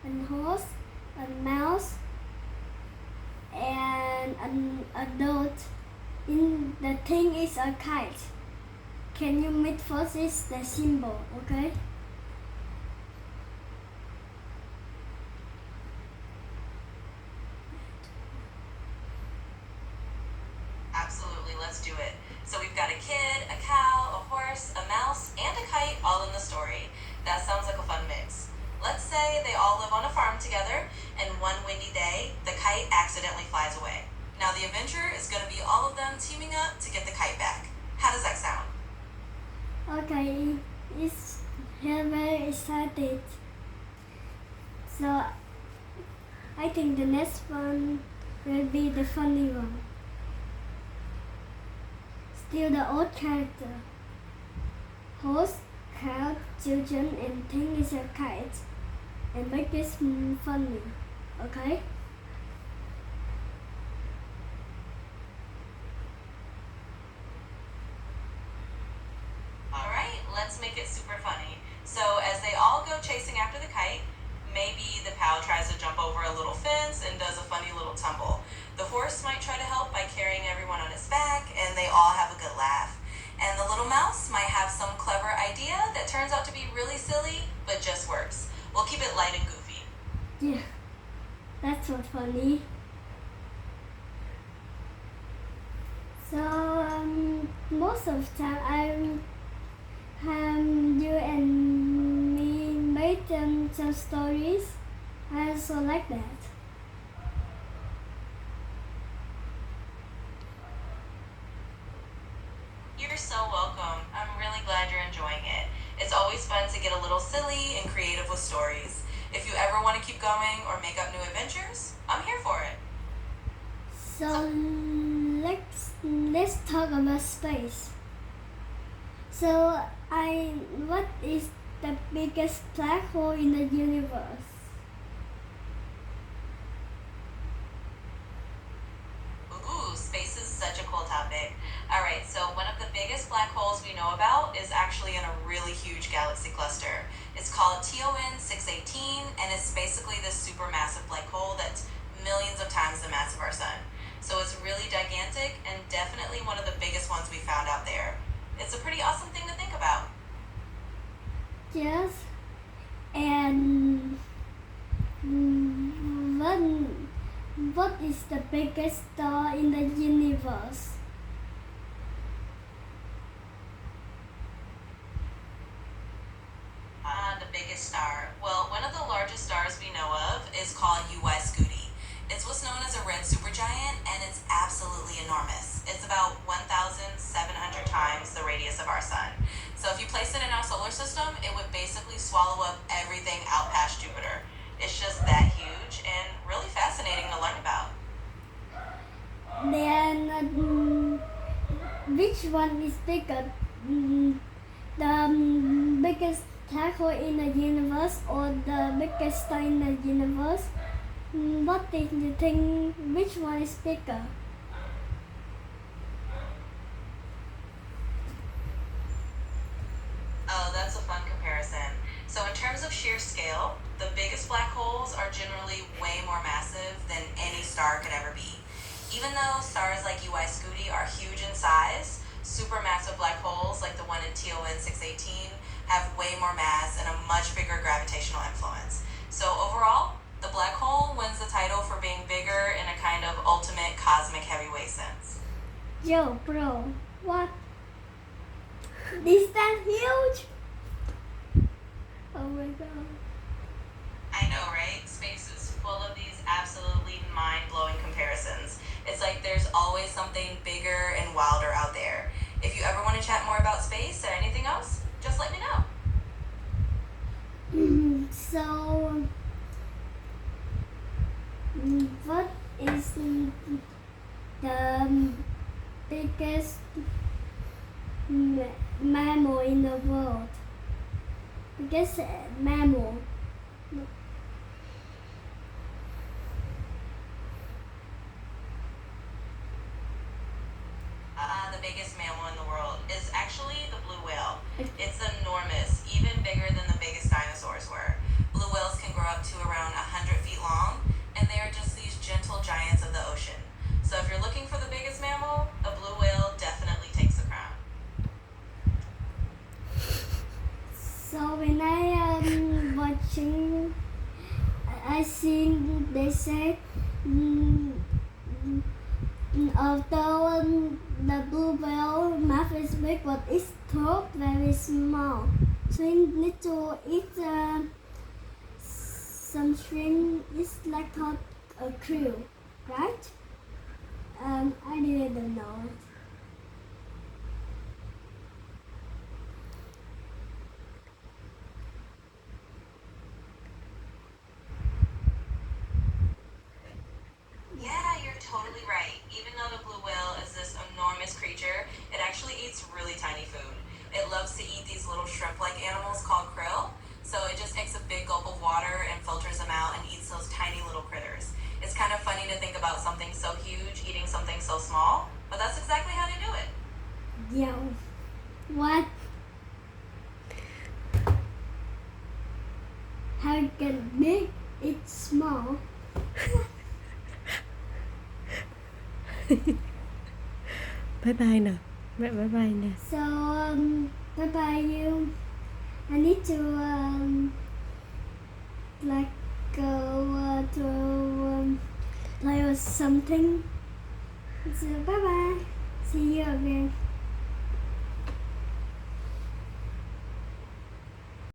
a horse, a mouse, and a dot. In the thing is a kite. Can you make first is the symbol, okay? Absolutely, let's do it. So we've got a kid, a cow, a horse, a mouse, and a kite all in the story. That sounds like a fun mix. Let's say they all live on a farm together, and one windy day, the kite accidentally flies away. Now the adventure is going to be all of them teaming up to get the kite back. How does that sound? Okay, it's very excited. So I think the next one will be the funny one. Still the old character. Horse, cow, children, and thing is a kite. And make this funny, okay? Alright, let's make it super funny. So as they all go chasing after the kite, maybe the cow tries to jump over a little fence and does a funny little tumble. The horse might try to help by carrying everyone on its back, and they all have a good laugh. And the little mouse might have some clever idea that turns out to be really silly, but just works. We'll keep it light and goofy. Yeah, that's what's funny. So most of the time you and me made some stories. I also like that. You're so welcome. I'm really glad you're enjoying it. It's always fun to get a little silly and creative with stories. If you ever want to keep going or make up new adventures, I'm here for it. So let's talk about space. So what is the biggest black hole in the universe? Ooh, space is such a cool topic. Alright, so one of the biggest black holes we know about is actually in a really huge galaxy cluster. It's called TON 618, and it's basically this supermassive black hole that's millions of times the mass of our sun. So it's really gigantic and definitely one of the biggest ones we found out there. It's a pretty awesome thing to think about. Yes. And what is the biggest star in the universe? The biggest star. Well, one of the largest stars we know of is called UY Scuti. It's what's known as a red supergiant, and it's absolutely enormous. It's about 1,700 times the radius of our sun. So if you place it in our solar system, it would basically swallow up everything out past Jupiter. It's just that huge and really fascinating to learn about. Then which one is bigger? The biggest black hole in the universe or the biggest star in the universe? What do you think? Which one is bigger? Oh, that's a fun comparison. So in terms of sheer scale, the biggest black holes are generally way more massive than any star could ever be. Even though stars like UY Scuti are huge in size, supermassive black holes like the one in TON 618 have way more mass and a much bigger gravitational influence. So overall, the black hole wins the title for being bigger in a kind of ultimate cosmic heavyweight sense. Yo, bro, what? Is that huge? Oh my god. I know, right? Space is full of these absolutely mind-blowing comparisons. It's like there's always something bigger and wilder out there. If you ever want to chat more about space or anything else, just let me know. So, what is the biggest mammal in the world? Biggest mammal. The biggest mammal in the world is actually the blue whale. It's enormous, even bigger than the biggest dinosaurs were. Blue whales can grow up to around 100 feet long, and they are just these gentle giants of the ocean. So if you're looking for the biggest mammal, a blue whale definitely takes the crown. So when I watching, I seen they say although the blue whale mouth is big, but its throat very small. Swing little eat some shrimp is like a krill, right? I didn't know. Yeah, you're totally right. Even though the blue whale is this enormous creature, it actually eats really tiny food. It loves to eat these little shrimp-like animals called krill. So it just takes a big gulp of water and filters them out and eats those tiny little critters. It's kind of funny to think about something so huge eating something so small, but that's exactly how they do it. Yeah. What? How it get big? It's small. Bye bye nào. Mẹ bye bye nè. So bye bye you. I need to like go to play with something. So bye bye. See you again.